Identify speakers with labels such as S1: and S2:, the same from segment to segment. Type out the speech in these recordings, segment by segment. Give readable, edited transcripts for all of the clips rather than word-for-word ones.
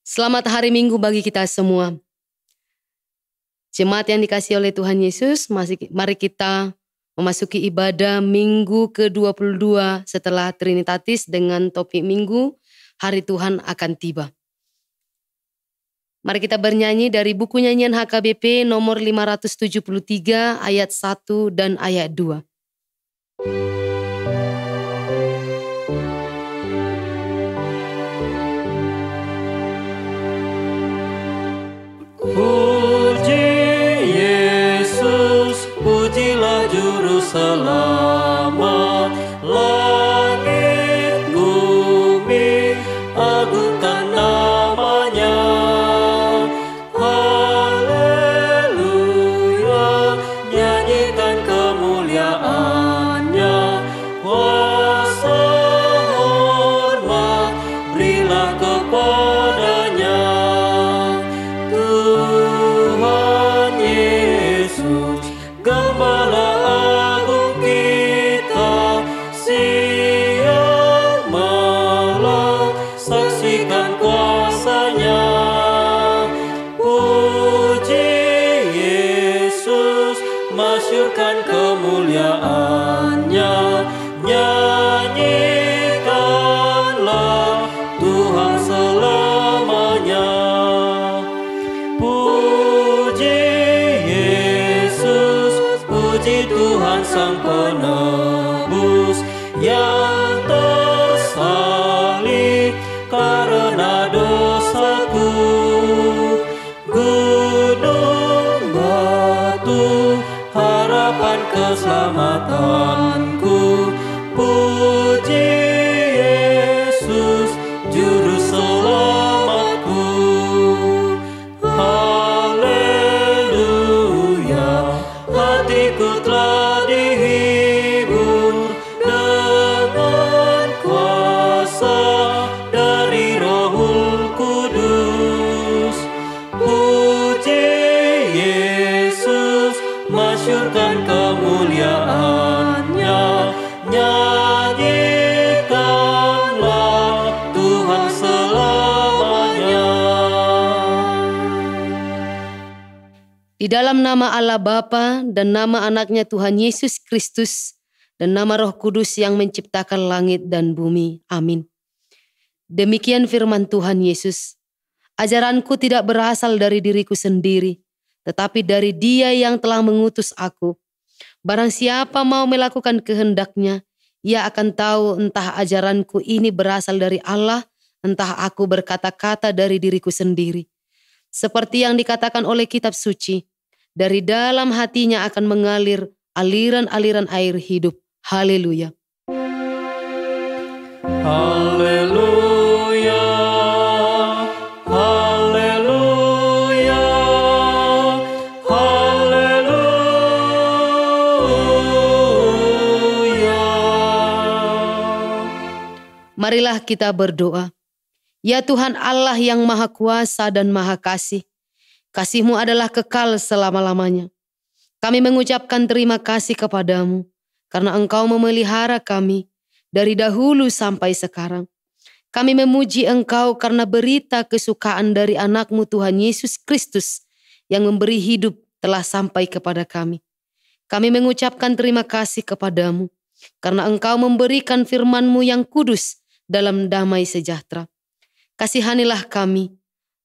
S1: Selamat hari Minggu bagi kita semua. Jemaat yang dikasihi oleh Tuhan Yesus, mari kita memasuki ibadah Minggu ke-22 setelah Trinitatis dengan topik Minggu, Hari Tuhan akan tiba. Mari kita bernyanyi dari buku nyanyian HKBP nomor 573 ayat 1 dan ayat 2.
S2: Puji Yesus, pujilah Juru Selamat, langit bumi agungkan namanya. Haleluya, nyanyikan kemuliaannya. Kuasa hormat berilah kepadanya. Tuhan Yesus, Gembala agung kita, siang malam saksikan kuasa-Nya. Puji Yesus, masyurkan kemuliaannya. Nyanyikanlah Tuhan selamanya. Puji Yesus, puji Tuhan Sang Penebus yang tersalib karena dosaku. Gunung batu, harapan keselamatanku. Puji Yesus, Juru Selamatku. Haleluya, hatiku telah dihibur dengan kuasa dari Rohul Kudus. Puji Yesus, masyurkan kemuliaannya. Nyanyikanlah Tuhan selamanya.
S1: Di dalam nama Allah Bapa dan nama anaknya Tuhan Yesus Kristus dan nama Roh Kudus yang menciptakan langit dan bumi. Amin. Demikian firman Tuhan Yesus. Ajaranku tidak berasal dari diriku sendiri, tetapi dari Dia yang telah mengutus aku. Barang siapa mau melakukan kehendaknya, ia akan tahu entah ajaranku ini berasal dari Allah, entah aku berkata-kata dari diriku sendiri. Seperti yang dikatakan oleh kitab suci, dari dalam hatinya akan mengalir aliran-aliran air hidup. Haleluya.
S2: Haleluya, haleluya, haleluya.
S1: Marilah kita berdoa. Ya Tuhan Allah yang Maha Kuasa dan Maha Kasih, kasih-Mu adalah kekal selama-lamanya. Kami mengucapkan terima kasih kepadamu, karena Engkau memelihara kami dari dahulu sampai sekarang. Kami memuji Engkau karena berita kesukaan dari anak-Mu Tuhan Yesus Kristus yang memberi hidup telah sampai kepada kami. Kami mengucapkan terima kasih kepadamu, karena Engkau memberikan firman-Mu yang kudus dalam damai sejahtera. Kasihanilah kami,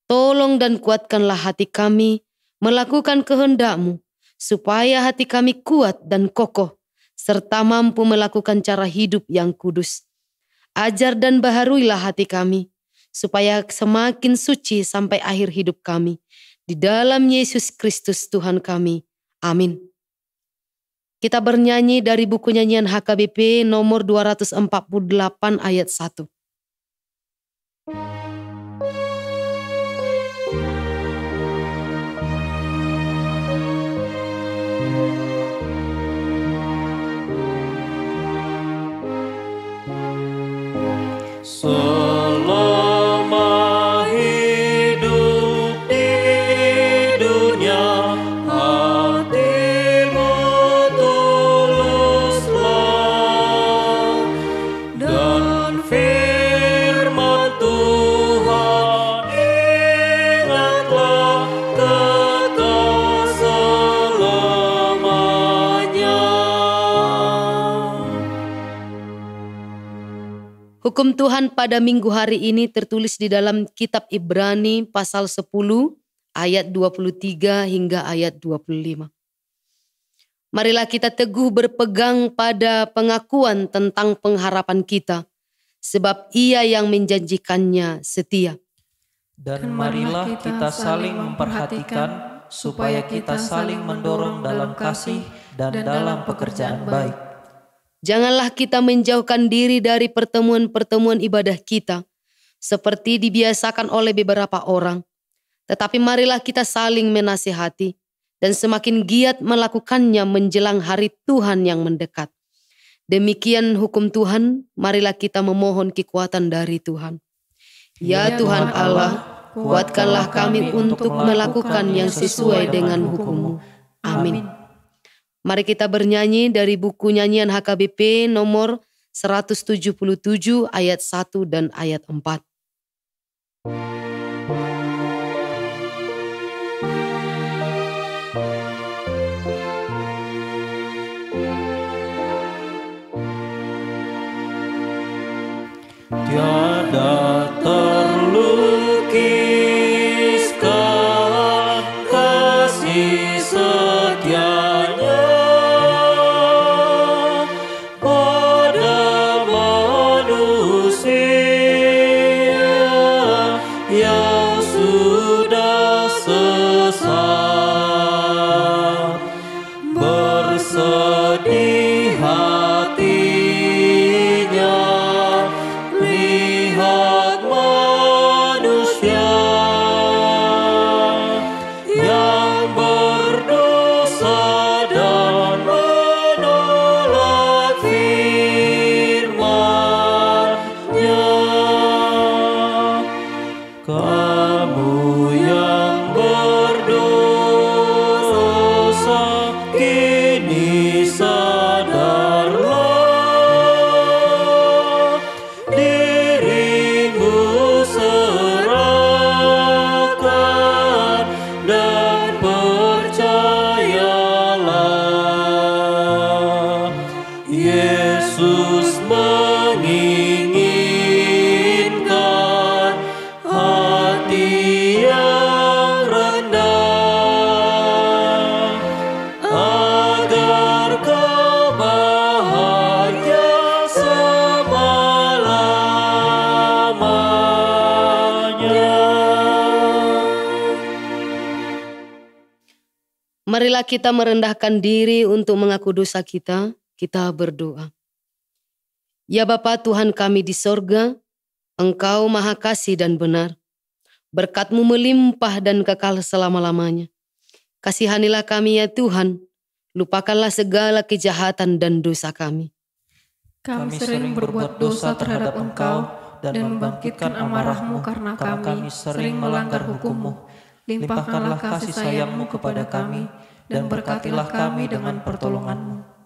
S1: tolong dan kuatkanlah hati kami melakukan kehendak-Mu, supaya hati kami kuat dan kokoh, serta mampu melakukan cara hidup yang kudus. Ajar dan baharuilah hati kami, supaya semakin suci sampai akhir hidup kami. Di dalam Yesus Kristus Tuhan kami. Amin. Kita bernyanyi dari buku nyanyian HKBP nomor 248 ayat 1.
S2: Selama hidup di dunia, hatimu tuluslah, dan firman Tuhan
S1: Hukum Tuhan pada minggu hari ini tertulis di dalam kitab Ibrani pasal 10 ayat 23 hingga ayat 25. Marilah kita teguh berpegang pada pengakuan tentang pengharapan kita, sebab Ia yang menjanjikannya setia.
S3: Dan marilah kita saling memperhatikan supaya kita saling mendorong dalam kasih dan dalam pekerjaan baik.
S1: Janganlah kita menjauhkan diri dari pertemuan-pertemuan ibadah kita, seperti dibiasakan oleh beberapa orang. Tetapi marilah kita saling menasihati, dan semakin giat melakukannya menjelang hari Tuhan yang mendekat. Demikian hukum Tuhan, marilah kita memohon kekuatan dari Tuhan. Ya Tuhan Allah, kuatkanlah kami untuk melakukan yang sesuai dengan hukum-Mu. Amin. Mari kita bernyanyi dari buku nyanyian HKBP nomor 177 ayat 1 dan ayat 4.
S2: Tiada terlukiskan kasih setianya pada manusia yang sudah sesat. Bersedih hatinya lihat manusia yang berdosa dan menolak firman-Nya. Kamu yang berdosa kini sadarlah, dirimu serahkan dan percayalah. Yesus menginginkan hati yang rendah, agar kau bahagia selama-lamanya.
S1: Marilah kita merendahkan diri untuk mengaku dosa kita. Kita berdoa. Ya Bapa Tuhan kami di sorga, Engkau maha kasih dan benar. Berkat-Mu melimpah dan kekal selama-lamanya. Kasihanilah kami ya Tuhan, lupakanlah segala kejahatan dan dosa kami.
S3: Kami sering berbuat dosa terhadap Engkau dan membangkitkan amarah-Mu karena kami sering melanggar hukum-Mu. Limpahkanlah kasih sayang-Mu kepada kami dan berkatilah kami dengan pertolongan-Mu.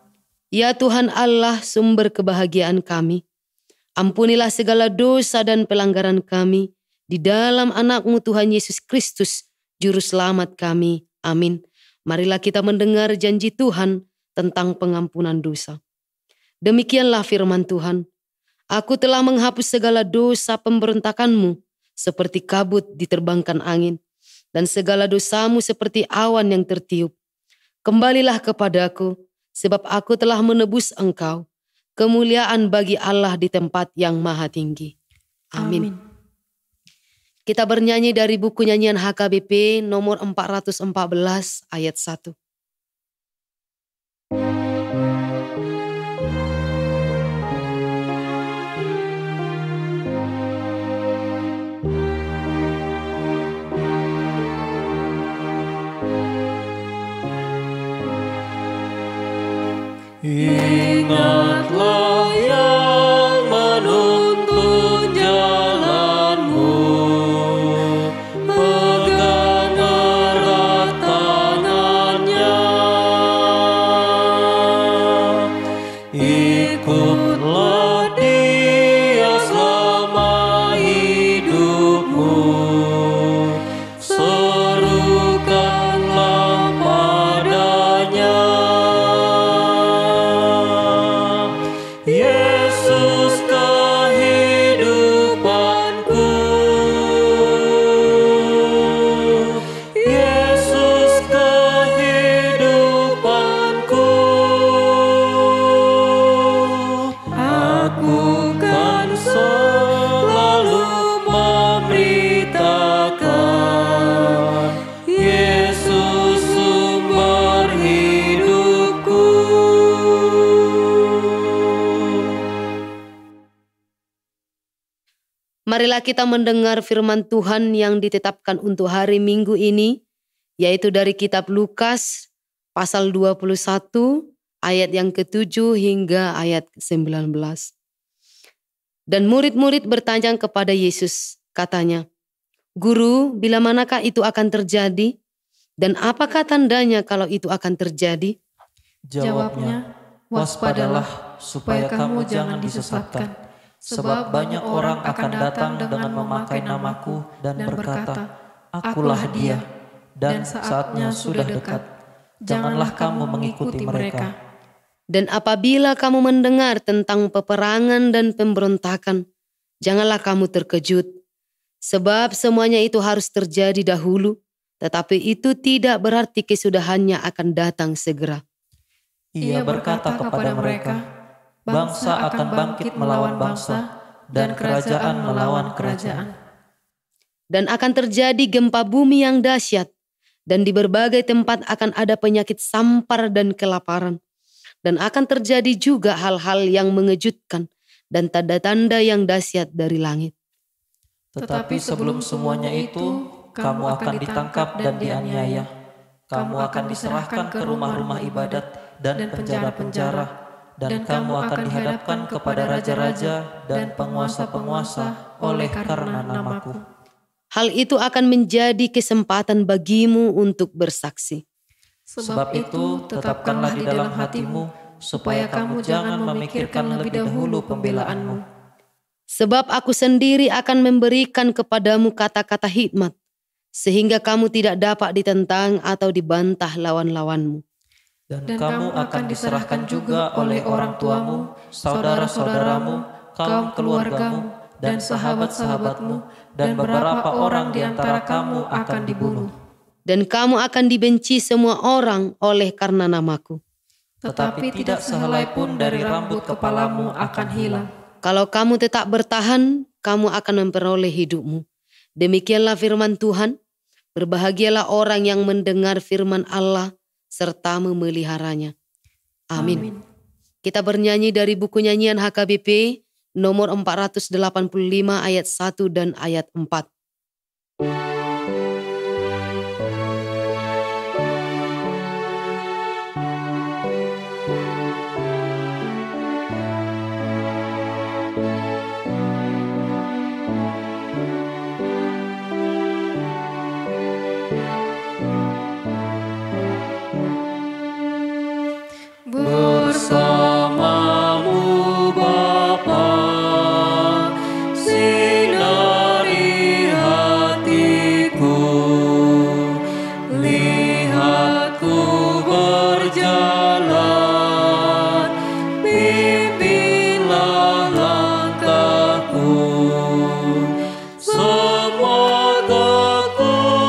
S1: Ya Tuhan Allah, sumber kebahagiaan kami, ampunilah segala dosa dan pelanggaran kami di dalam anak-Mu Tuhan Yesus Kristus, Juru Selamat kami. Amin. Marilah kita mendengar janji Tuhan tentang pengampunan dosa. Demikianlah firman Tuhan. Aku telah menghapus segala dosa pemberontakanmu, seperti kabut diterbangkan angin, dan segala dosamu seperti awan yang tertiup. Kembalilah kepadaku, sebab aku telah menebus engkau. Kemuliaan bagi Allah di tempat yang maha tinggi. Amin. Kita bernyanyi dari buku nyanyian HKBP nomor 414 ayat 1.
S2: Ingatlah yang menuntun jalanmu, pegang erat tangannya.
S1: Marilah kita mendengar firman Tuhan yang ditetapkan untuk hari Minggu ini, yaitu dari kitab Lukas pasal 21 ayat yang ke-7 hingga ayat ke-19. Dan murid-murid bertanya kepada Yesus, katanya, "Guru, bila manakah itu akan terjadi? Dan apakah tandanya kalau itu akan terjadi?"
S3: Jawabnya, "Waspadalah supaya kamu jangan disesatkan. Sebab banyak orang akan datang dengan memakai namaku dan berkata, 'Akulah dia,' dan saatnya sudah dekat. Janganlah kamu mengikuti mereka.
S1: Dan apabila kamu mendengar tentang peperangan dan pemberontakan, janganlah kamu terkejut. Sebab semuanya itu harus terjadi dahulu, tetapi itu tidak berarti kesudahannya akan datang segera."
S3: Ia berkata kepada mereka, "Bangsa akan bangkit melawan bangsa, dan kerajaan melawan kerajaan.
S1: Dan akan terjadi gempa bumi yang dahsyat, dan di berbagai tempat akan ada penyakit sampar dan kelaparan. Dan akan terjadi juga hal-hal yang mengejutkan dan tanda-tanda yang dahsyat dari langit.
S3: Tetapi sebelum semuanya itu, kamu akan ditangkap dan dianiaya. Kamu akan diserahkan ke rumah-rumah ibadat dan penjara-penjara, dan kamu akan dihadapkan kepada raja-raja dan penguasa-penguasa oleh karena namaku.
S1: Hal itu akan menjadi kesempatan bagimu untuk bersaksi.
S3: Sebab itu, tetapkanlah di dalam hatimu, supaya kamu jangan memikirkan lebih dahulu pembelaanmu.
S1: Sebab aku sendiri akan memberikan kepadamu kata-kata hikmat, sehingga kamu tidak dapat ditentang atau dibantah lawan-lawanmu.
S3: Dan kamu akan diserahkan juga oleh orang tuamu, saudara-saudaramu, kaum keluargamu, dan sahabat-sahabatmu, dan beberapa orang di antara kamu akan dibunuh.
S1: Dan kamu akan dibenci semua orang oleh karena namaku.
S3: Tetapi tidak sehelai pun dari rambut kepalamu akan hilang.
S1: Kalau kamu tetap bertahan, kamu akan memperoleh hidupmu. Demikianlah firman Tuhan. Berbahagialah orang yang mendengar firman Allah serta memeliharanya. Amin. Kita bernyanyi dari buku nyanyian HKBP nomor 485 ayat 1 dan ayat 4.
S2: Bersamamu Bapa, sinari hatiku, lihat ku berjalan, pimpinlah langkahku, semua kekuatanku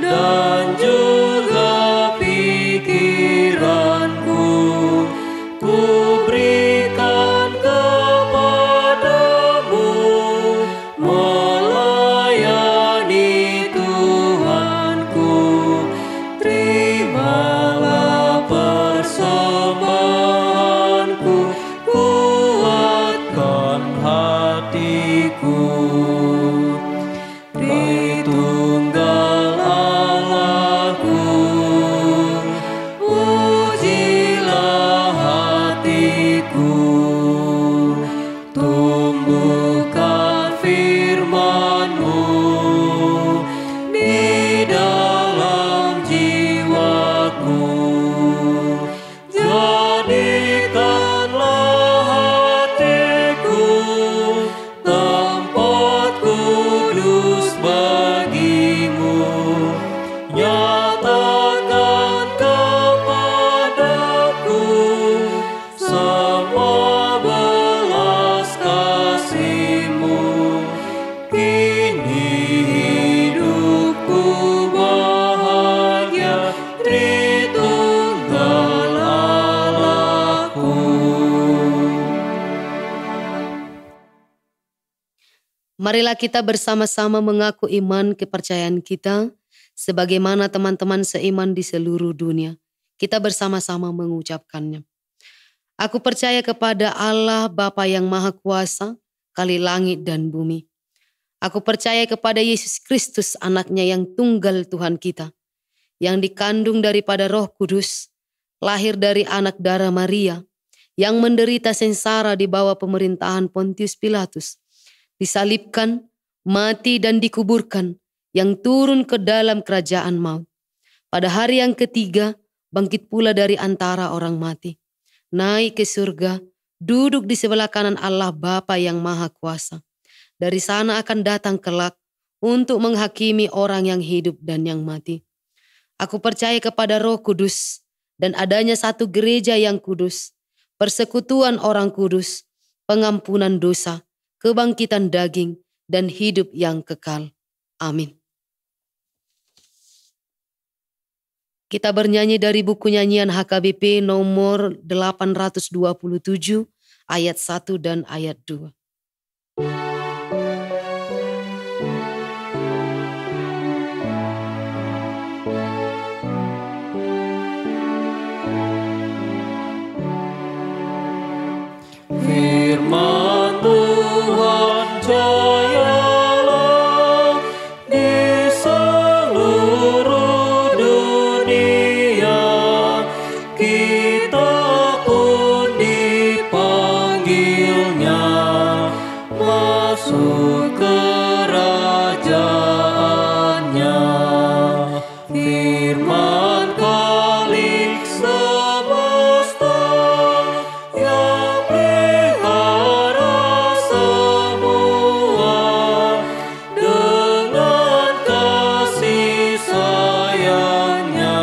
S2: dan juga pikiranku ku berikan kepadamu, melayani Tuhanku. Terimalah persembahanku, kuatkan hatiku. Tritunggal Allahku, ujilah hatiku, tumbuhkan firman-Mu di dalam jiwaku. Jadikanlah hatiku tempat kudus bagimu. Nyatakan kepadaku semua belas kasih-Mu. Kini hidupku bahagia, Tritunggal Allahku.
S1: Marilah kita bersama-sama mengaku iman kepercayaan kita, sebagaimana teman-teman seiman di seluruh dunia. Kita bersama-sama mengucapkannya. Aku percaya kepada Allah Bapa yang Maha Kuasa, kali langit dan bumi. Aku percaya kepada Yesus Kristus, anaknya yang tunggal Tuhan kita, yang dikandung daripada Roh Kudus, lahir dari anak darah Maria, yang menderita sengsara di bawah pemerintahan Pontius Pilatus, disalibkan, mati dan dikuburkan, yang turun ke dalam kerajaan maut. Pada hari yang ketiga, bangkit pula dari antara orang mati, naik ke surga, duduk di sebelah kanan Allah Bapa yang Maha Kuasa. Dari sana akan datang kelak untuk menghakimi orang yang hidup dan yang mati. Aku percaya kepada Roh Kudus dan adanya satu gereja yang kudus, persekutuan orang kudus, pengampunan dosa, kebangkitan daging, dan hidup yang kekal. Amin. Kita bernyanyi dari buku nyanyian HKBP nomor 827 ayat 1 dan ayat 2.
S2: Firman Tuhan jayalah di seluruh dunia, kita pun dipanggilnya masuk kerajaannya. Firman Khalik semesta yang pelihara semua, dengan kasih sayangnya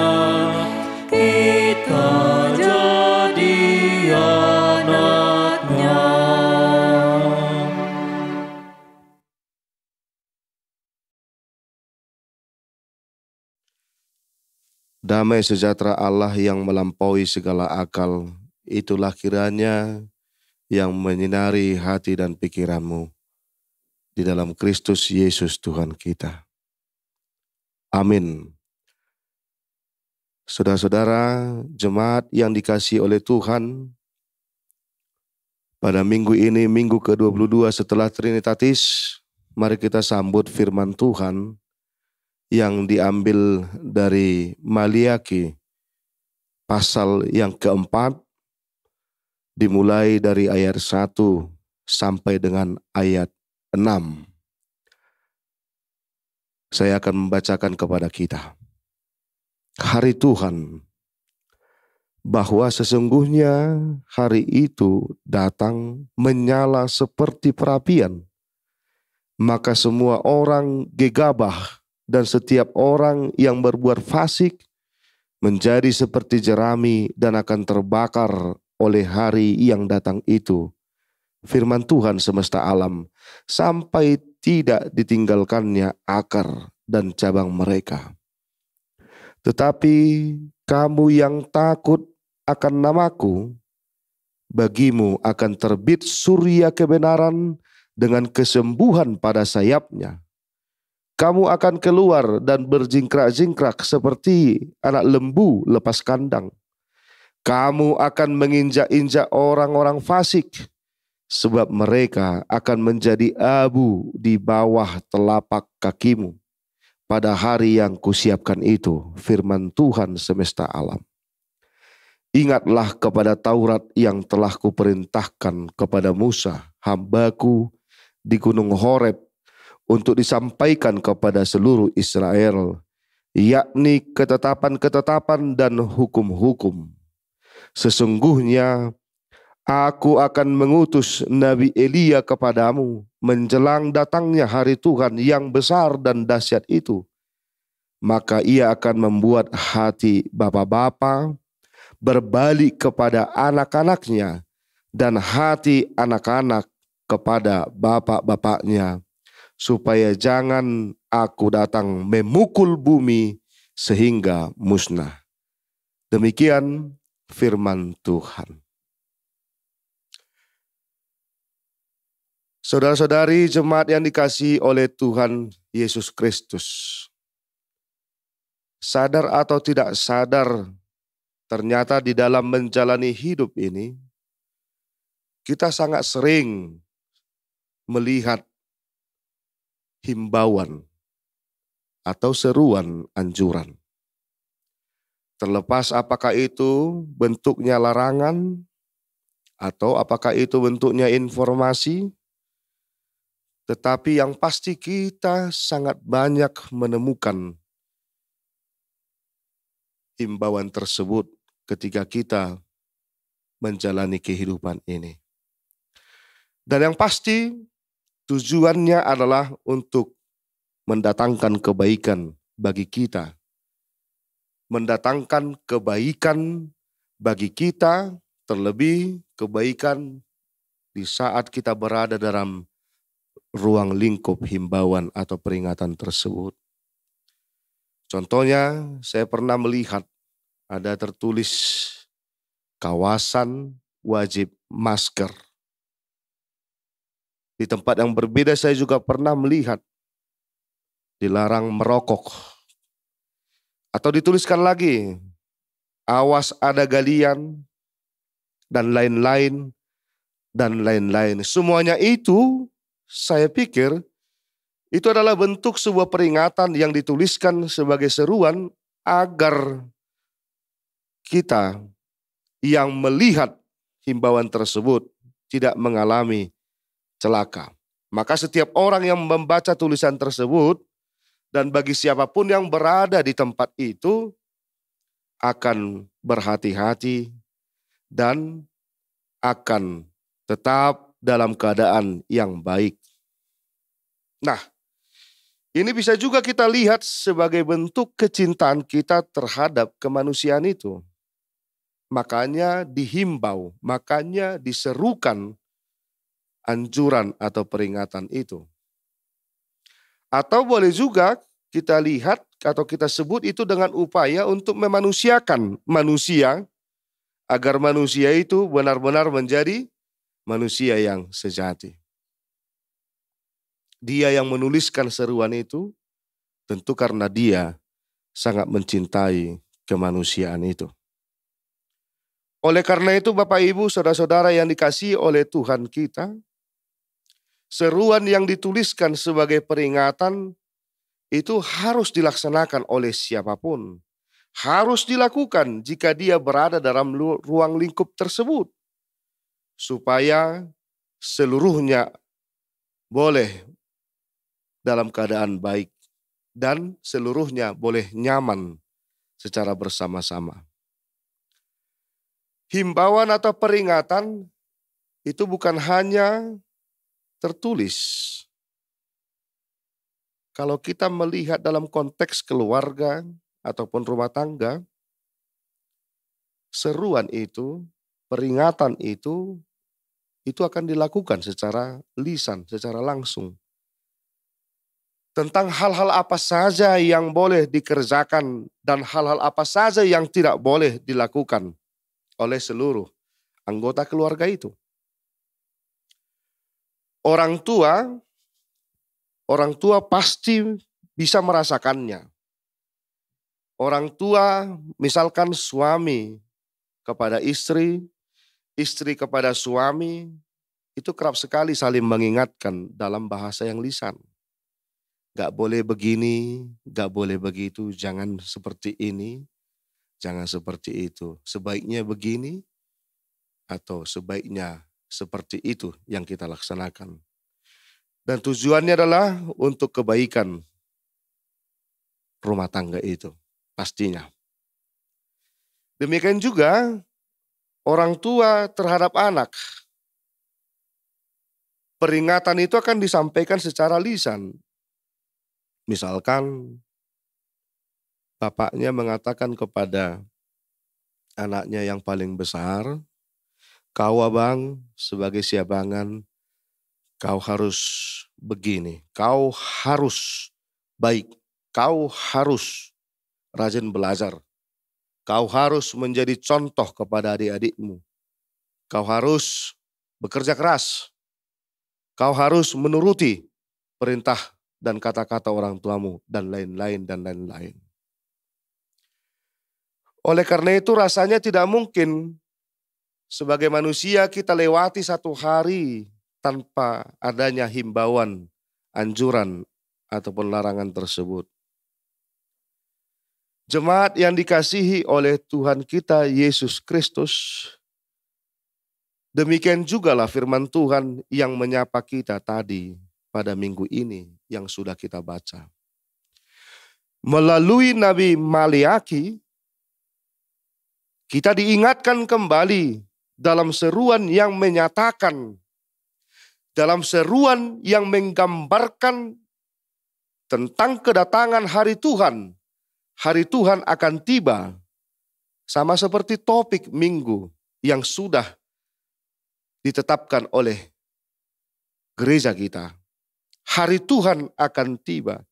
S2: kita jadi anaknya.
S4: Damai sejahtera Allah yang melampaui segala akal, itulah kiranya yang menyinari hati dan pikiranmu di dalam Kristus Yesus Tuhan kita. Amin. Saudara-saudara, jemaat yang dikasihi oleh Tuhan, pada minggu ini, minggu ke-22 setelah Trinitatis, mari kita sambut firman Tuhan yang diambil dari Maliaki pasal yang keempat, dimulai dari ayat 1 sampai dengan ayat 6. Saya akan membacakan kepada kita. Hari Tuhan, bahwa sesungguhnya hari itu datang menyala seperti perapian, maka semua orang gegabah dan setiap orang yang berbuat fasik menjadi seperti jerami dan akan terbakar oleh hari yang datang itu. Firman Tuhan semesta alam, sampai tidak ditinggalkannya akar dan cabang mereka. Tetapi kamu yang takut akan namaku, bagimu akan terbit surya kebenaran dengan kesembuhan pada sayapnya. Kamu akan keluar dan berjingkrak-jingkrak seperti anak lembu lepas kandang. Kamu akan menginjak-injak orang-orang fasik, sebab mereka akan menjadi abu di bawah telapak kakimu pada hari yang kusiapkan itu, firman Tuhan semesta alam. Ingatlah kepada Taurat yang telah kuperintahkan kepada Musa, hambaku, di gunung Horeb, untuk disampaikan kepada seluruh Israel, yakni ketetapan-ketetapan dan hukum-hukum. Sesungguhnya aku akan mengutus Nabi Elia kepadamu menjelang datangnya hari Tuhan yang besar dan dahsyat itu. Maka ia akan membuat hati bapa-bapa berbalik kepada anak-anaknya dan hati anak-anak kepada bapak-bapaknya, supaya jangan aku datang memukul bumi sehingga musnah. Demikian firman Tuhan. Saudara-saudari jemaat yang dikasihi oleh Tuhan Yesus Kristus, sadar atau tidak sadar, ternyata di dalam menjalani hidup ini, kita sangat sering melihat himbauan atau seruan anjuran. Terlepas apakah itu bentuknya larangan atau apakah itu bentuknya informasi, tetapi yang pasti kita sangat banyak menemukan himbauan tersebut ketika kita menjalani kehidupan ini. Dan yang pasti tujuannya adalah untuk mendatangkan kebaikan bagi kita. Mendatangkan kebaikan bagi kita, terlebih kebaikan di saat kita berada dalam ruang lingkup himbauan atau peringatan tersebut. Contohnya, saya pernah melihat ada tertulis kawasan wajib masker. Di tempat yang berbeda saya juga pernah melihat dilarang merokok. Atau dituliskan lagi, awas ada galian, dan lain-lain, dan lain-lain. Semuanya itu saya pikir itu adalah bentuk sebuah peringatan yang dituliskan sebagai seruan agar kita yang melihat himbauan tersebut tidak mengalami celaka. Maka setiap orang yang membaca tulisan tersebut dan bagi siapapun yang berada di tempat itu akan berhati-hati dan akan tetap dalam keadaan yang baik. Nah, ini bisa juga kita lihat sebagai bentuk kecintaan kita terhadap kemanusiaan itu. Makanya dihimbau, makanya diserukan anjuran atau peringatan itu. Atau boleh juga kita lihat atau kita sebut itu dengan upaya untuk memanusiakan manusia agar manusia itu benar-benar menjadi manusia yang sejati. Dia yang menuliskan seruan itu tentu karena dia sangat mencintai kemanusiaan itu. Oleh karena itu Bapak Ibu saudara-saudara yang dikasihi oleh Tuhan kita, seruan yang dituliskan sebagai peringatan itu harus dilaksanakan oleh siapapun. Harus dilakukan jika dia berada dalam ruang lingkup tersebut. Supaya seluruhnya boleh dalam keadaan baik dan seluruhnya boleh nyaman secara bersama-sama. Himbauan atau peringatan itu bukan hanya tertulis. Kalau kita melihat dalam konteks keluarga ataupun rumah tangga, seruan itu, peringatan itu akan dilakukan secara lisan, secara langsung. Tentang hal-hal apa saja yang boleh dikerjakan dan hal-hal apa saja yang tidak boleh dilakukan oleh seluruh anggota keluarga itu. Orang tua pasti bisa merasakannya. Orang tua misalkan suami kepada istri, istri kepada suami, itu kerap sekali saling mengingatkan dalam bahasa yang lisan. Gak boleh begini, gak boleh begitu, jangan seperti ini, jangan seperti itu. Sebaiknya begini atau sebaiknya seperti itu yang kita laksanakan. Dan tujuannya adalah untuk kebaikan rumah tangga itu, pastinya. Demikian juga orang tua terhadap anak. Peringatan itu akan disampaikan secara lisan. Misalkan bapaknya mengatakan kepada anaknya yang paling besar, kau abang sebagai siabangan, kau harus begini, kau harus baik, kau harus rajin belajar, kau harus menjadi contoh kepada adik-adikmu, kau harus bekerja keras, kau harus menuruti perintah dan kata-kata orang tuamu, dan lain-lain, dan lain-lain. Oleh karena itu rasanya tidak mungkin Sebagai manusia kita lewati satu hari tanpa adanya himbauan, anjuran, ataupun larangan tersebut. Jemaat yang dikasihi oleh Tuhan kita Yesus Kristus, demikian jugalah firman Tuhan yang menyapa kita tadi pada minggu ini yang sudah kita baca. Melalui Nabi Maliaki, kita diingatkan kembali dalam seruan yang menyatakan, dalam seruan yang menggambarkan tentang kedatangan hari Tuhan. Hari Tuhan akan tiba, sama seperti topik minggu yang sudah ditetapkan oleh gereja kita. Hari Tuhan akan tiba.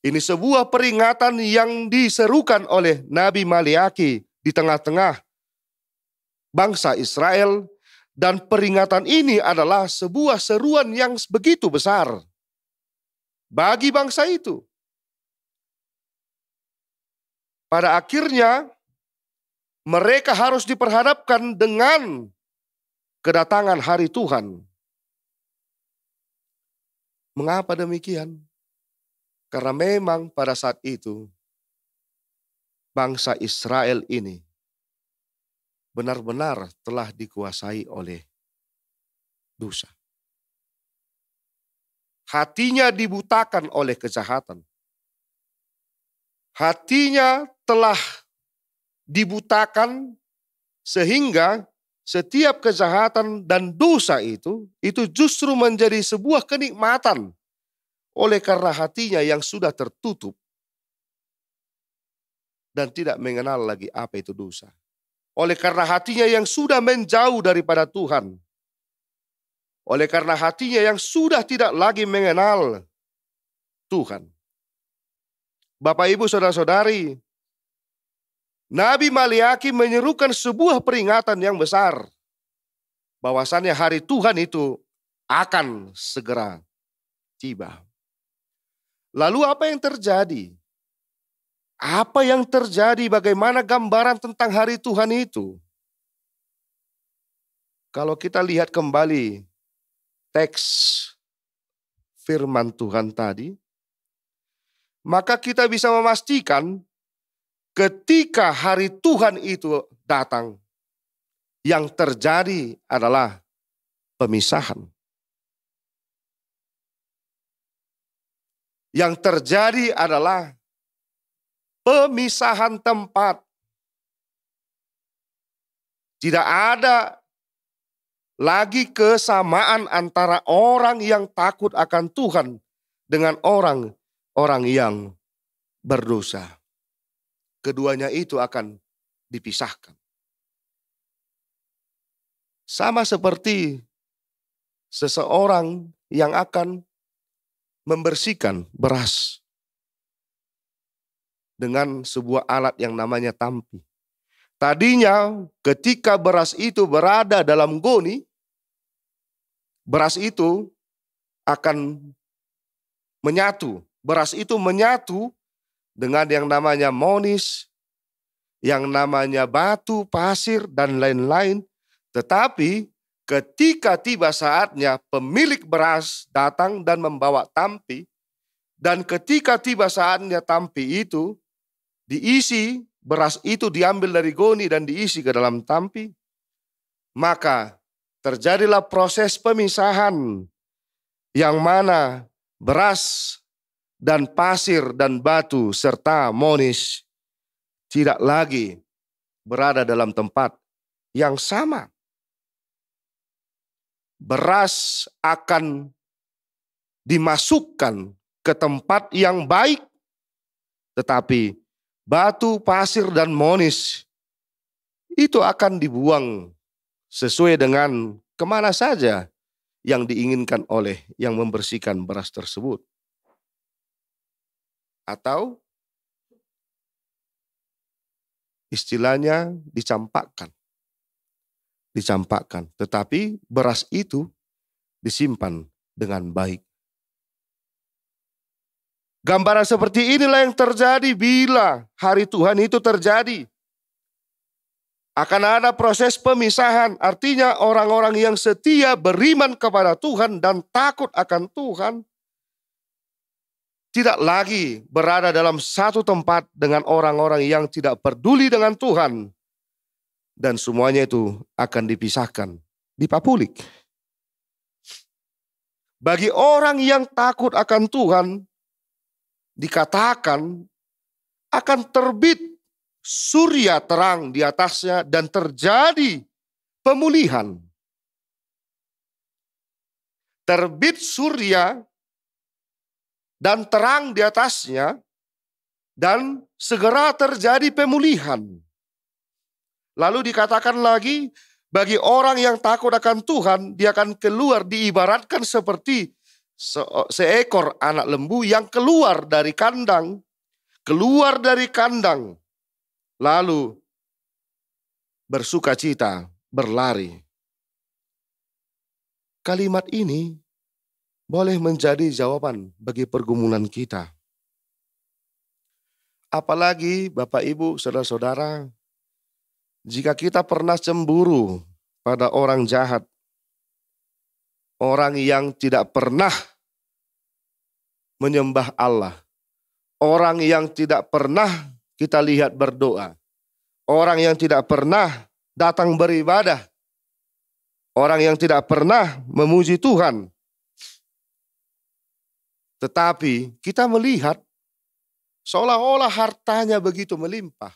S4: Ini sebuah peringatan yang diserukan oleh Nabi Maliaki di tengah-tengah bangsa Israel, dan peringatan ini adalah sebuah seruan yang begitu besar bagi bangsa itu. Pada akhirnya mereka harus diperhadapkan dengan kedatangan hari Tuhan. Mengapa demikian? Karena memang pada saat itu bangsa Israel ini benar-benar telah dikuasai oleh dosa. Hatinya dibutakan oleh kejahatan. Hatinya telah dibutakan sehingga setiap kejahatan dan dosa itu justru menjadi sebuah kenikmatan oleh karena hatinya yang sudah tertutup dan tidak mengenal lagi apa itu dosa. Oleh karena hatinya yang sudah menjauh daripada Tuhan. Oleh karena hatinya yang sudah tidak lagi mengenal Tuhan. Bapak, Ibu, Saudara-saudari, Nabi Maliaki menyerukan sebuah peringatan yang besar. Bahwasannya hari Tuhan itu akan segera tiba. Lalu apa yang terjadi? Apa yang terjadi? Bagaimana gambaran tentang hari Tuhan itu? Kalau kita lihat kembali teks firman Tuhan tadi, maka kita bisa memastikan ketika hari Tuhan itu datang, yang terjadi adalah pemisahan. Yang terjadi adalah pemisahan tempat. Tidak ada lagi kesamaan antara orang yang takut akan Tuhan dengan orang yang berdosa. Keduanya itu akan dipisahkan. Sama seperti seseorang yang akan membersihkan beras dengan sebuah alat yang namanya tampi. Tadinya ketika beras itu berada dalam goni, beras itu akan menyatu. Beras itu menyatu dengan yang namanya monis, yang namanya batu, pasir, dan lain-lain. Tetapi ketika tiba saatnya pemilik beras datang dan membawa tampi, dan ketika tiba saatnya tampi itu diisi, beras itu diambil dari goni dan diisi ke dalam tampi, maka terjadilah proses pemisahan yang mana beras dan pasir dan batu serta monis tidak lagi berada dalam tempat yang sama. Beras akan dimasukkan ke tempat yang baik, tetapi batu, pasir, dan monis itu akan dibuang sesuai dengan kemana saja yang diinginkan oleh yang membersihkan beras tersebut. Atau istilahnya dicampakkan. Tetapi beras itu disimpan dengan baik. Gambaran seperti inilah yang terjadi bila hari Tuhan itu terjadi. Akan ada proses pemisahan. Artinya orang-orang yang setia beriman kepada Tuhan dan takut akan Tuhan tidak lagi berada dalam satu tempat dengan orang-orang yang tidak peduli dengan Tuhan. Dan semuanya itu akan dipisahkan, dipapulik. Bagi orang yang takut akan Tuhan, dikatakan akan terbit surya terang di atasnya dan terjadi pemulihan. Terbit surya dan terang di atasnya dan segera terjadi pemulihan. Lalu dikatakan lagi, bagi orang yang takut akan Tuhan, dia akan keluar, diibaratkan seperti seekor anak lembu yang keluar dari kandang, lalu bersukacita, berlari. Kalimat ini boleh menjadi jawaban bagi pergumulan kita. Apalagi Bapak Ibu, saudara-saudara, jika kita pernah cemburu pada orang jahat, orang yang tidak pernah menyembah Allah, orang yang tidak pernah kita lihat berdoa, orang yang tidak pernah datang beribadah, orang yang tidak pernah memuji Tuhan. Tetapi kita melihat seolah-olah hartanya begitu melimpah.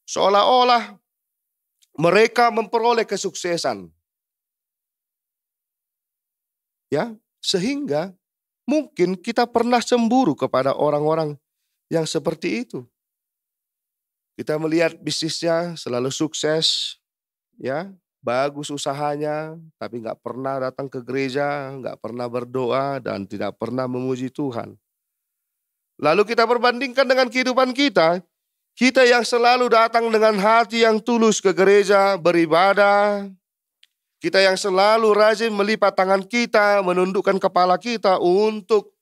S4: Seolah-olah mereka memperoleh kesuksesan. Ya, sehingga mungkin kita pernah cemburu kepada orang-orang yang seperti itu. Kita melihat bisnisnya selalu sukses, ya, bagus usahanya, tapi nggak pernah datang ke gereja, nggak pernah berdoa, dan tidak pernah memuji Tuhan. Lalu kita perbandingkan dengan kehidupan kita. Kita yang selalu datang dengan hati yang tulus ke gereja, beribadah. Kita yang selalu rajin melipat tangan kita, menundukkan kepala kita untuk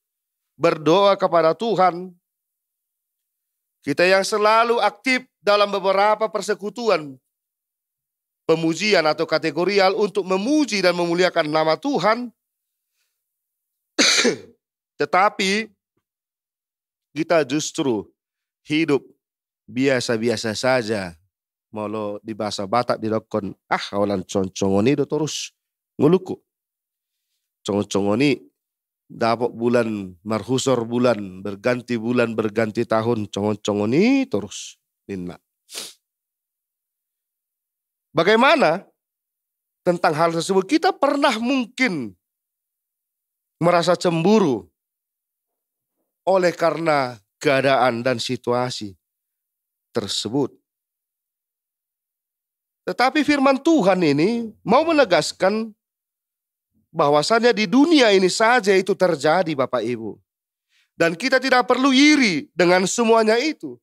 S4: berdoa kepada Tuhan. Kita yang selalu aktif dalam beberapa persekutuan pemujian atau kategorial untuk memuji dan memuliakan nama Tuhan. Tetapi kita justru hidup biasa-biasa saja. Molo di bahasa Batak di dokon, awalan concongoni do terus nguluku. Concongoni dapat bulan marhusor bulan, berganti tahun, congoni terus. Ninna. Bagaimana tentang hal tersebut? Kita pernah mungkin merasa cemburu oleh karena keadaan dan situasi tersebut. Tetapi firman Tuhan ini mau menegaskan bahwasannya di dunia ini saja itu terjadi, Bapak Ibu. Dan kita tidak perlu iri dengan semuanya itu.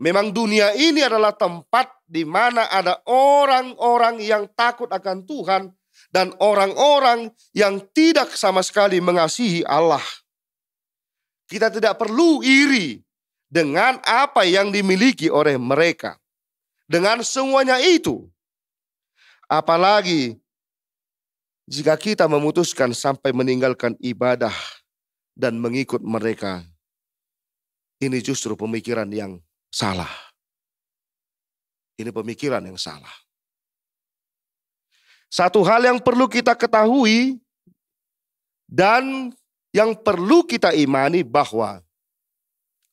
S4: Memang dunia ini adalah tempat di mana ada orang-orang yang takut akan Tuhan dan orang-orang yang tidak sama sekali mengasihi Allah. Kita tidak perlu iri dengan apa yang dimiliki oleh mereka. Dengan semuanya itu. Apalagi jika kita memutuskan sampai meninggalkan ibadah dan mengikut mereka. Ini justru pemikiran yang salah. Ini pemikiran yang salah. Satu hal yang perlu kita ketahui dan yang perlu kita imani bahwa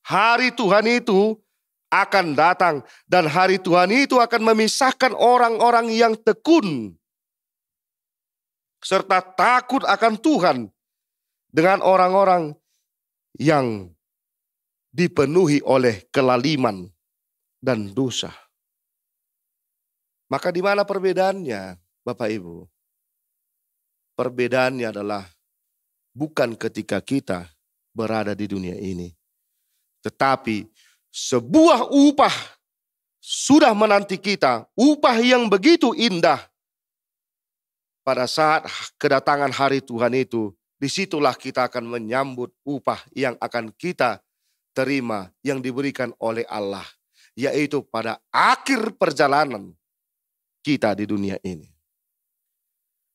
S4: hari Tuhan itu akan datang dan hari Tuhan itu akan memisahkan orang-orang yang tekun serta takut akan Tuhan dengan orang-orang yang dipenuhi oleh kelaliman dan dosa. Maka di mana perbedaannya, Bapak Ibu? Perbedaannya adalah bukan ketika kita berada di dunia ini, tetapi sebuah upah sudah menanti kita, upah yang begitu indah. Pada saat kedatangan hari Tuhan itu, disitulah kita akan menyambut upah yang akan kita terima, yang diberikan oleh Allah, yaitu pada akhir perjalanan kita di dunia ini.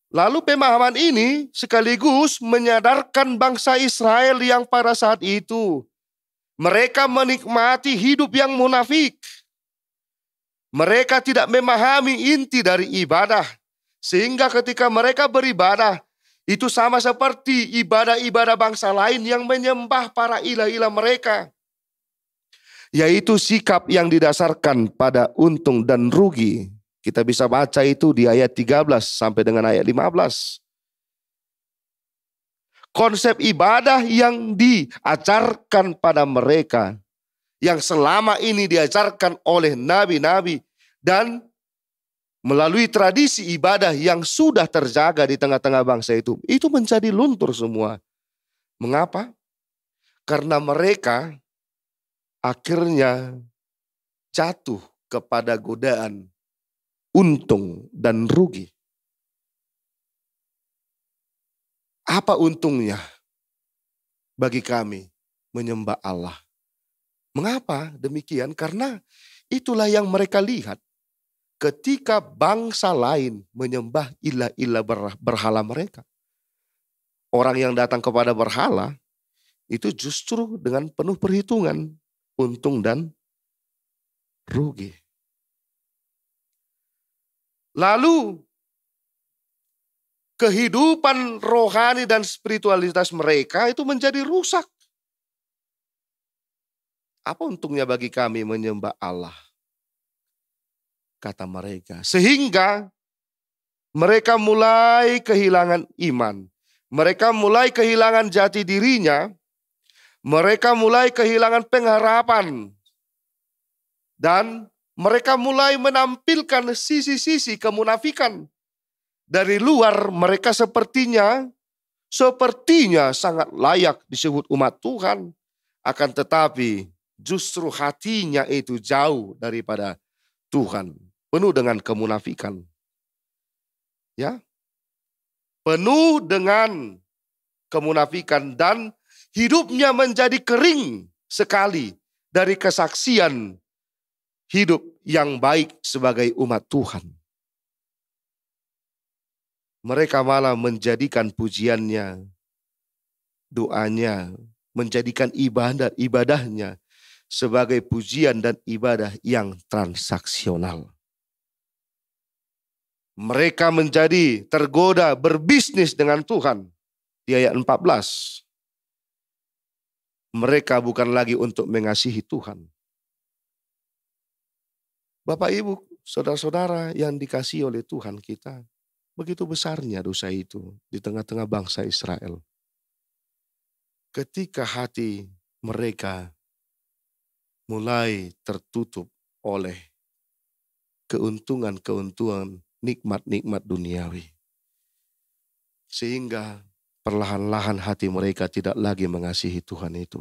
S4: Lalu pemahaman ini sekaligus menyadarkan bangsa Israel yang pada saat itu mereka menikmati hidup yang munafik. Mereka tidak memahami inti dari ibadah, sehingga ketika mereka beribadah, itu sama seperti ibadah-ibadah bangsa lain yang menyembah para ilah-ilah mereka. Yaitu sikap yang didasarkan pada untung dan rugi. Kita bisa baca itu di ayat 13 sampai dengan ayat 15. Konsep ibadah yang diajarkan pada mereka, yang selama ini diajarkan oleh nabi-nabi dan melalui tradisi ibadah yang sudah terjaga di tengah-tengah bangsa itu menjadi luntur semua. Mengapa? Karena mereka akhirnya jatuh kepada godaan untung dan rugi. Apa untungnya bagi kami menyembah Allah? Mengapa demikian? Karena itulah yang mereka lihat ketika bangsa lain menyembah ilah-ilah berhala mereka. Orang yang datang kepada berhala itu justru dengan penuh perhitungan untung dan rugi. Lalu kehidupan rohani dan spiritualitas mereka itu menjadi rusak. Apa untungnya bagi kami menyembah Allah? Kata mereka. Sehingga mereka mulai kehilangan iman. Mereka mulai kehilangan jati dirinya. Mereka mulai kehilangan pengharapan. Dan mereka mulai menampilkan sisi-sisi kemunafikan. Dari luar mereka sepertinya sangat layak disebut umat Tuhan. Akan tetapi justru hatinya itu jauh daripada Tuhan. Penuh dengan kemunafikan. Ya. Penuh dengan kemunafikan dan hidupnya menjadi kering sekali dari kesaksian hidup yang baik sebagai umat Tuhan. Mereka malah menjadikan pujiannya, doanya, menjadikan ibadahnya sebagai pujian dan ibadah yang transaksional. Mereka menjadi tergoda berbisnis dengan Tuhan. Di ayat 14. Mereka bukan lagi untuk mengasihi Tuhan. Bapak Ibu, saudara-saudara yang dikasihi oleh Tuhan kita. Begitu besarnya dosa itu di tengah-tengah bangsa Israel. Ketika hati mereka mulai tertutup oleh keuntungan-keuntungan, nikmat-nikmat duniawi. Sehingga perlahan-lahan hati mereka tidak lagi mengasihi Tuhan itu.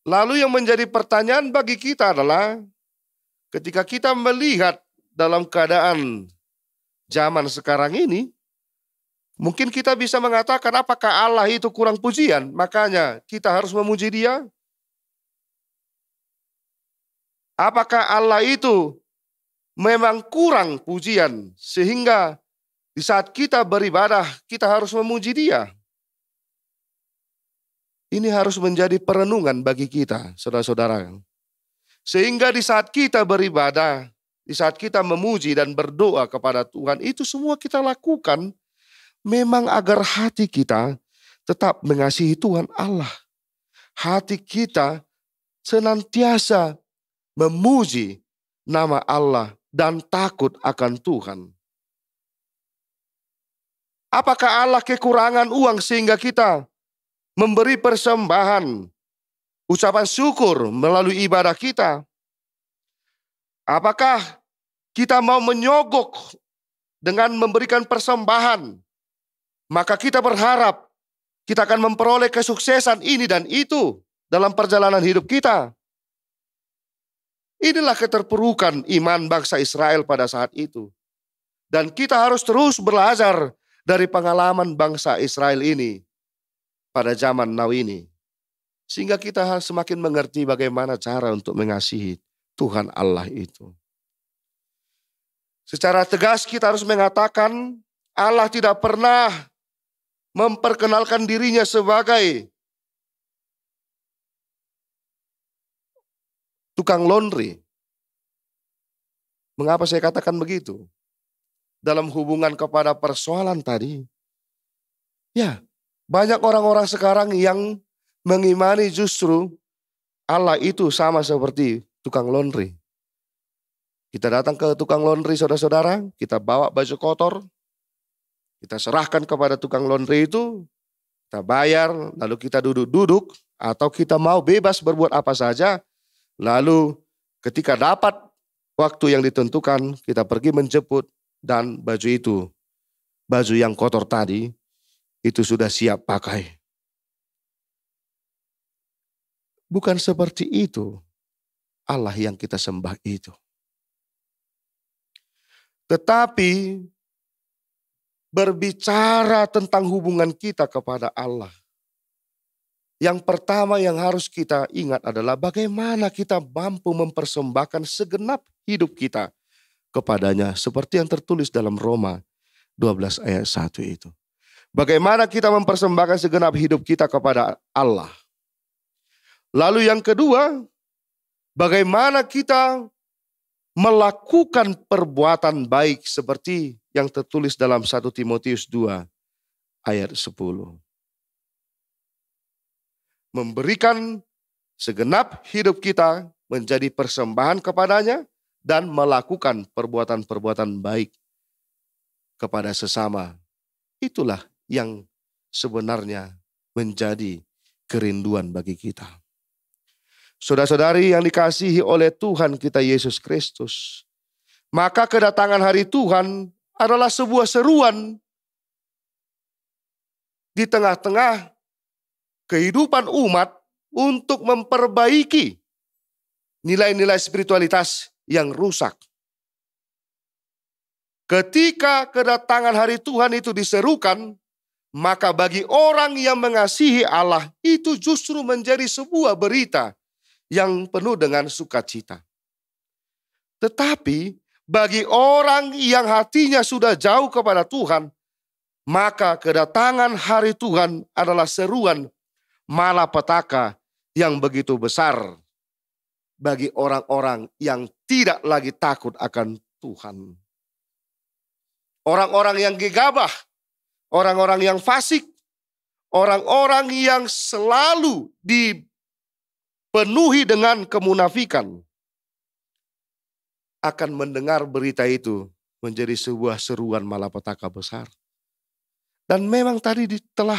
S4: Lalu yang menjadi pertanyaan bagi kita adalah, ketika kita melihat dalam keadaan zaman sekarang ini, mungkin kita bisa mengatakan apakah Allah itu kurang pujian, makanya kita harus memuji Dia? Apakah Allah itu memang kurang pujian sehingga di saat kita beribadah kita harus memuji Dia? Ini harus menjadi perenungan bagi kita, saudara-saudara. Sehingga di saat kita beribadah, di saat kita memuji dan berdoa kepada Tuhan, itu semua kita lakukan memang agar hati kita tetap mengasihi Tuhan Allah. Hati kita senantiasa memuji nama Allah dan takut akan Tuhan. Apakah Allah kekurangan uang sehingga kita memberi persembahan, ucapan syukur melalui ibadah kita? Apakah kita mau menyogok dengan memberikan persembahan, maka kita berharap kita akan memperoleh kesuksesan ini dan itu dalam perjalanan hidup kita? Inilah keterpurukan iman bangsa Israel pada saat itu. Dan kita harus terus belajar dari pengalaman bangsa Israel ini pada zaman now ini. Sehingga kita harus semakin mengerti bagaimana cara untuk mengasihi Tuhan Allah itu. Secara tegas kita harus mengatakan Allah tidak pernah memperkenalkan dirinya sebagai tukang laundry. Mengapa saya katakan begitu? Dalam hubungan kepada persoalan tadi, ya banyak orang-orang sekarang yang mengimani justru Allah itu sama seperti tukang laundry. Kita datang ke tukang laundry saudara-saudara, kita bawa baju kotor, kita serahkan kepada tukang laundry itu, kita bayar, lalu kita duduk-duduk, atau kita mau bebas berbuat apa saja, lalu ketika dapat waktu yang ditentukan, kita pergi menjemput, dan baju itu, baju yang kotor tadi, itu sudah siap pakai. Bukan seperti itu Allah yang kita sembah itu. Tetapi berbicara tentang hubungan kita kepada Allah, yang pertama yang harus kita ingat adalah bagaimana kita mampu mempersembahkan segenap hidup kita kepadanya. Seperti yang tertulis dalam Roma 12 ayat 1 itu. Bagaimana kita mempersembahkan segenap hidup kita kepada Allah. Lalu yang kedua, bagaimana kita melakukan perbuatan baik seperti yang tertulis dalam 1 Timotius 2 ayat 10. Memberikan segenap hidup kita menjadi persembahan kepadanya dan melakukan perbuatan-perbuatan baik kepada sesama. Itulah yang sebenarnya menjadi kerinduan bagi kita. Saudara-saudari yang dikasihi oleh Tuhan kita Yesus Kristus, maka kedatangan hari Tuhan adalah sebuah seruan di tengah-tengah kehidupan umat untuk memperbaiki nilai-nilai spiritualitas yang rusak. Ketika kedatangan hari Tuhan itu diserukan, maka bagi orang yang mengasihi Allah itu justru menjadi sebuah berita yang penuh dengan sukacita. Tetapi bagi orang yang hatinya sudah jauh kepada Tuhan, maka kedatangan hari Tuhan adalah seruan malapetaka yang begitu besar bagi orang-orang yang tidak lagi takut akan Tuhan. Orang-orang yang gegabah, orang-orang yang fasik, orang-orang yang selalu dipenuhi dengan kemunafikan akan mendengar berita itu menjadi sebuah seruan malapetaka besar. Dan memang tadi telah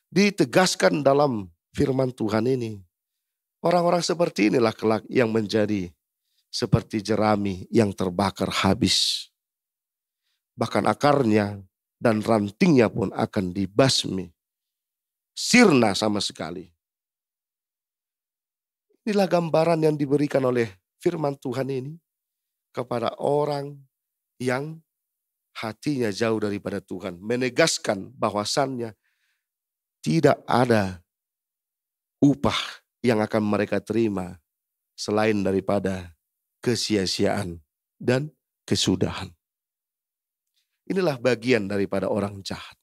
S4: ditegaskan dalam firman Tuhan ini. Orang-orang seperti inilah kelak yang menjadi seperti jerami yang terbakar habis. Bahkan akarnya dan rantingnya pun akan dibasmi. Sirna sama sekali. Inilah gambaran yang diberikan oleh firman Tuhan ini kepada orang yang hatinya jauh daripada Tuhan. Menegaskan bahwasannya tidak ada upah yang akan mereka terima selain daripada kesia-siaan dan kesudahan. Inilah bagian daripada orang jahat.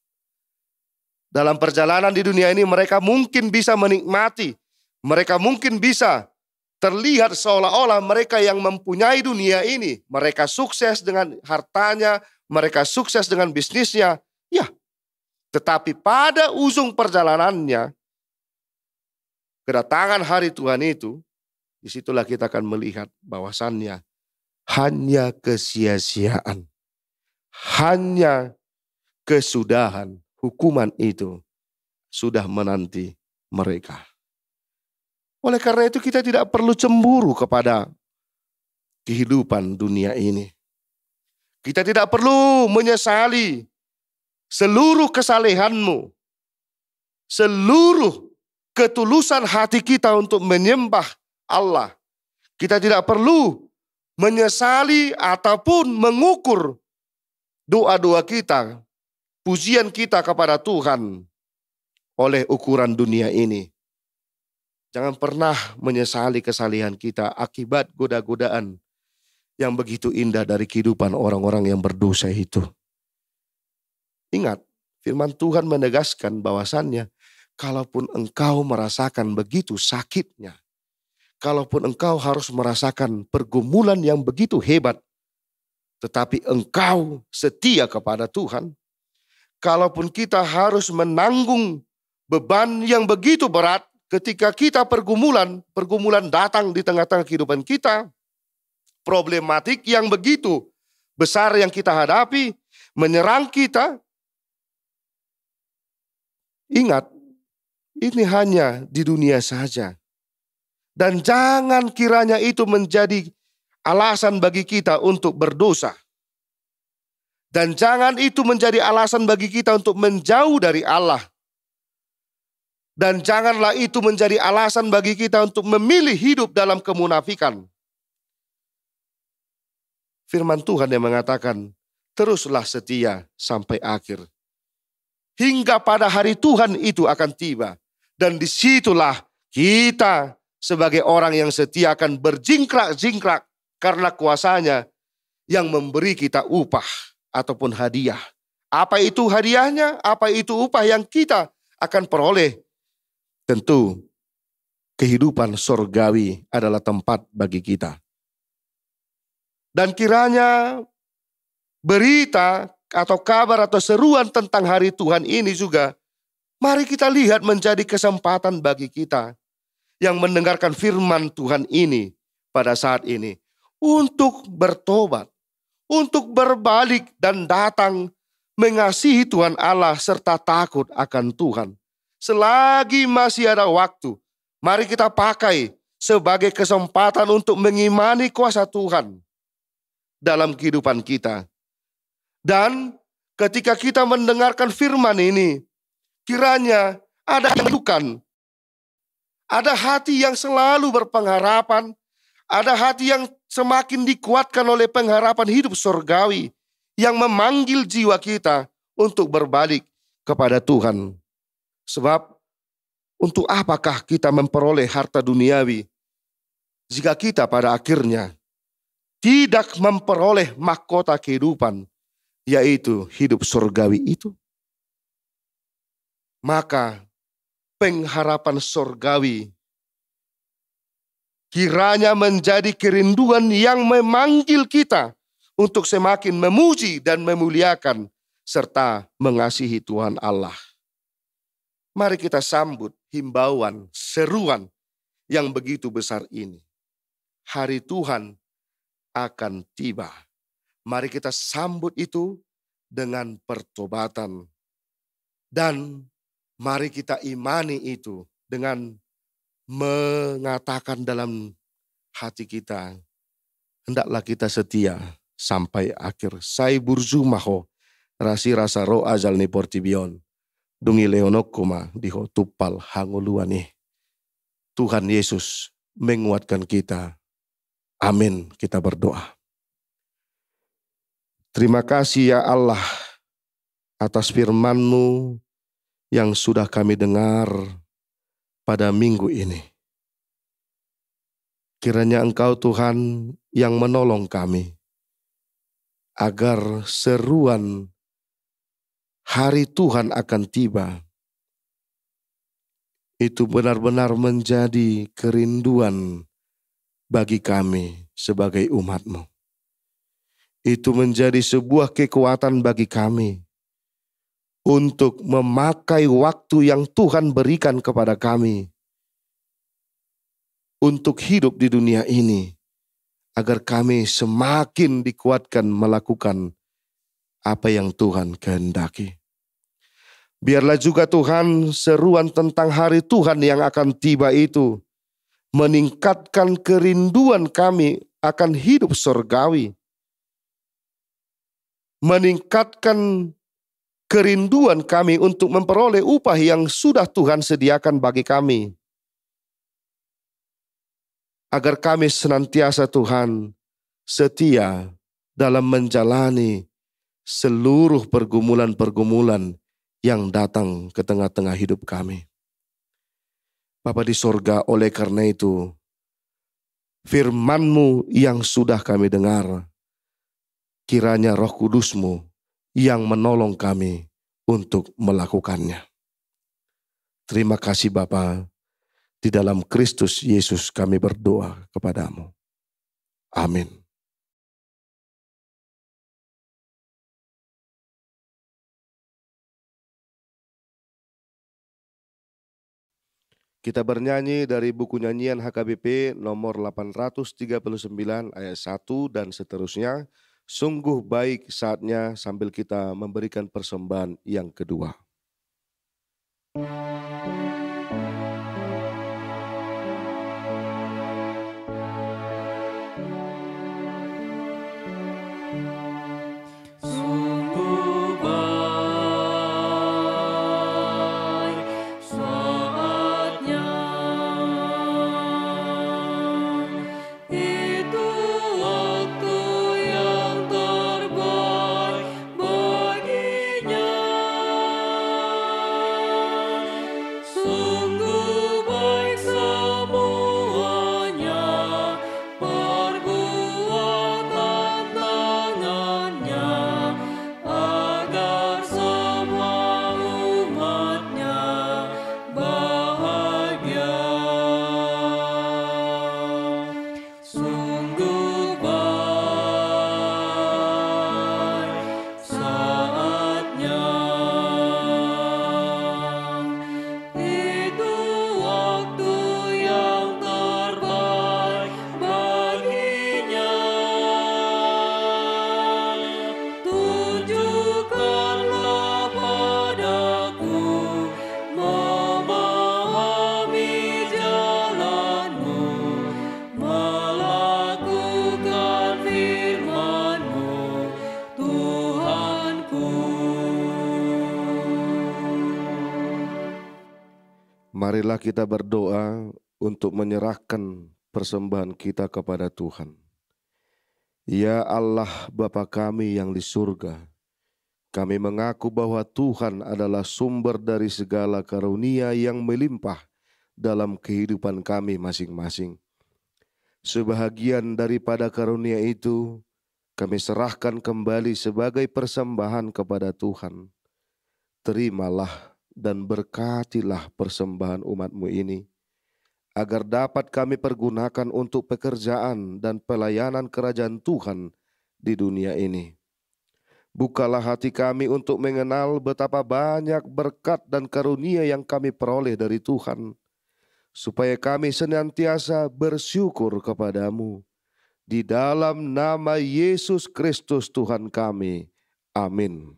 S4: Dalam perjalanan di dunia ini mereka mungkin bisa menikmati, mereka mungkin bisa terlihat seolah-olah mereka yang mempunyai dunia ini, mereka sukses dengan hartanya, mereka sukses dengan bisnisnya, ya. Tetapi pada ujung perjalanannya, kedatangan hari Tuhan itu, disitulah kita akan melihat bahwasannya hanya kesia-siaan, hanya kesudahan, hukuman itu sudah menanti mereka. Oleh karena itu kita tidak perlu cemburu kepada kehidupan dunia ini. Kita tidak perlu menyesali seluruh kesalehanmu, seluruh ketulusan hati kita untuk menyembah Allah. Kita tidak perlu menyesali ataupun mengukur doa-doa kita, pujian kita kepada Tuhan oleh ukuran dunia ini. Jangan pernah menyesali kesalahan kita akibat goda-godaan yang begitu indah dari kehidupan orang-orang yang berdosa itu. Ingat, firman Tuhan menegaskan bahwasannya, kalaupun engkau merasakan begitu sakitnya, kalaupun engkau harus merasakan pergumulan yang begitu hebat, tetapi engkau setia kepada Tuhan, kalaupun kita harus menanggung beban yang begitu berat, ketika kita pergumulan datang di tengah-tengah kehidupan kita, problematik yang begitu besar yang kita hadapi, menyerang kita. Ingat, ini hanya di dunia saja. Dan jangan kiranya itu menjadi alasan bagi kita untuk berdosa. Dan jangan itu menjadi alasan bagi kita untuk menjauh dari Allah. Dan janganlah itu menjadi alasan bagi kita untuk memilih hidup dalam kemunafikan. Firman Tuhan yang mengatakan, teruslah setia sampai akhir. Hingga pada hari Tuhan itu akan tiba. Dan disitulah kita sebagai orang yang setia akan berjingkrak-jingkrak karena kuasanya yang memberi kita upah ataupun hadiah. Apa itu hadiahnya? Apa itu upah yang kita akan peroleh? Tentu kehidupan sorgawi adalah tempat bagi kita. Dan kiranya berita atau kabar atau seruan tentang hari Tuhan ini juga, mari kita lihat menjadi kesempatan bagi kita yang mendengarkan firman Tuhan ini pada saat ini untuk bertobat, untuk berbalik dan datang mengasihi Tuhan Allah serta takut akan Tuhan. Selagi masih ada waktu, mari kita pakai sebagai kesempatan untuk mengimani kuasa Tuhan dalam kehidupan kita. Dan ketika kita mendengarkan firman ini, kiranya ada yang bukan. Ada hati yang selalu berpengharapan, ada hati yang semakin dikuatkan oleh pengharapan hidup surgawi yang memanggil jiwa kita untuk berbalik kepada Tuhan. Sebab untuk apakah kita memperoleh harta duniawi jika kita pada akhirnya tidak memperoleh mahkota kehidupan, yaitu hidup surgawi itu? Maka pengharapan surgawi kiranya menjadi kerinduan yang memanggil kita untuk semakin memuji dan memuliakan serta mengasihi Tuhan Allah. Mari kita sambut himbauan, seruan yang begitu besar ini. Hari Tuhan akan tiba. Mari kita sambut itu dengan pertobatan. Dan mari kita imani itu dengan mengatakan dalam hati kita, hendaklah kita setia sampai akhir. Sai burzumaho rasi rasa roh azal ni portibion. Dungi leonokuma diho tupal hanguluani. Tuhan Yesus menguatkan kita. Amin, kita berdoa. Terima kasih ya Allah atas firman-Mu yang sudah kami dengar pada minggu ini. Kiranya Engkau Tuhan yang menolong kami agar seruan hari Tuhan akan tiba itu benar-benar menjadi kerinduan bagi kami sebagai umat-Mu. Itu menjadi sebuah kekuatan bagi kami untuk memakai waktu yang Tuhan berikan kepada kami untuk hidup di dunia ini, agar kami semakin dikuatkan melakukan apa yang Tuhan kehendaki. Biarlah juga Tuhan seruan tentang hari Tuhan yang akan tiba itu meningkatkan kerinduan kami akan hidup surgawi. Meningkatkan kerinduan kami untuk memperoleh upah yang sudah Tuhan sediakan bagi kami. Agar kami senantiasa Tuhan setia dalam menjalani seluruh pergumulan-pergumulan yang datang ke tengah-tengah hidup kami. Bapa di sorga, oleh karena itu firman-Mu yang sudah kami dengar, kiranya Roh Kudus-Mu yang menolong kami untuk melakukannya. Terima kasih Bapa, di dalam Kristus Yesus kami berdoa kepadamu. Amin. Kita bernyanyi dari buku nyanyian HKBP nomor 839 ayat 1 dan seterusnya. Sungguh baik saatnya, sambil kita memberikan persembahan yang kedua. Marilah kita berdoa untuk menyerahkan persembahan kita kepada Tuhan. Ya Allah Bapa kami yang di surga, kami mengaku bahwa Tuhan adalah sumber dari segala karunia yang melimpah dalam kehidupan kami masing-masing. Sebahagian daripada karunia itu kami serahkan kembali sebagai persembahan kepada Tuhan. Terimalah dan berkatilah persembahan umat-Mu ini, agar dapat kami pergunakan untuk pekerjaan dan pelayanan kerajaan Tuhan di dunia ini. Bukalah hati kami untuk mengenal betapa banyak berkat dan karunia yang kami peroleh dari Tuhan, supaya kami senantiasa bersyukur kepadamu. Di dalam nama Yesus Kristus Tuhan kami. Amin.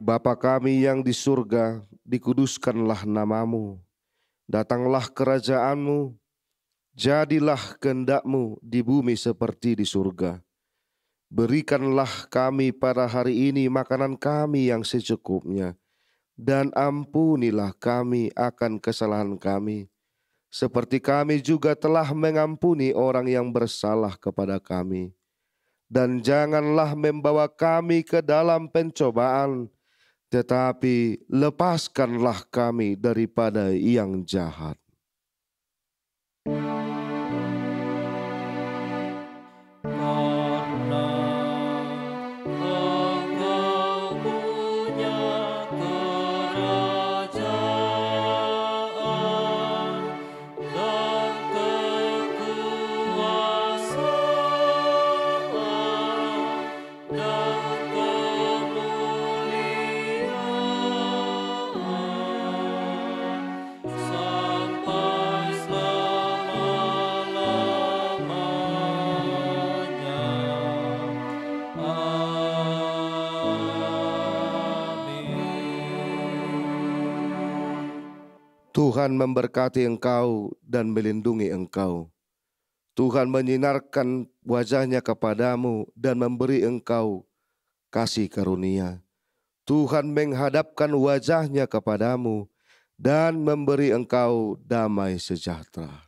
S4: Bapa kami yang di surga, dikuduskanlah nama-Mu, datanglah kerajaan-Mu, jadilah kehendak-Mu di bumi seperti di surga. Berikanlah kami pada hari ini makanan kami yang secukupnya, dan ampunilah kami akan kesalahan kami, seperti kami juga telah mengampuni orang yang bersalah kepada kami. Dan janganlah membawa kami ke dalam pencobaan, tetapi lepaskanlah kami daripada yang jahat.
S2: Sang
S4: Tuhan memberkati engkau dan melindungi engkau. Tuhan menyinarkan wajahnya kepadamu dan memberi engkau kasih karunia. Tuhan menghadapkan wajahnya kepadamu dan memberi engkau damai sejahtera.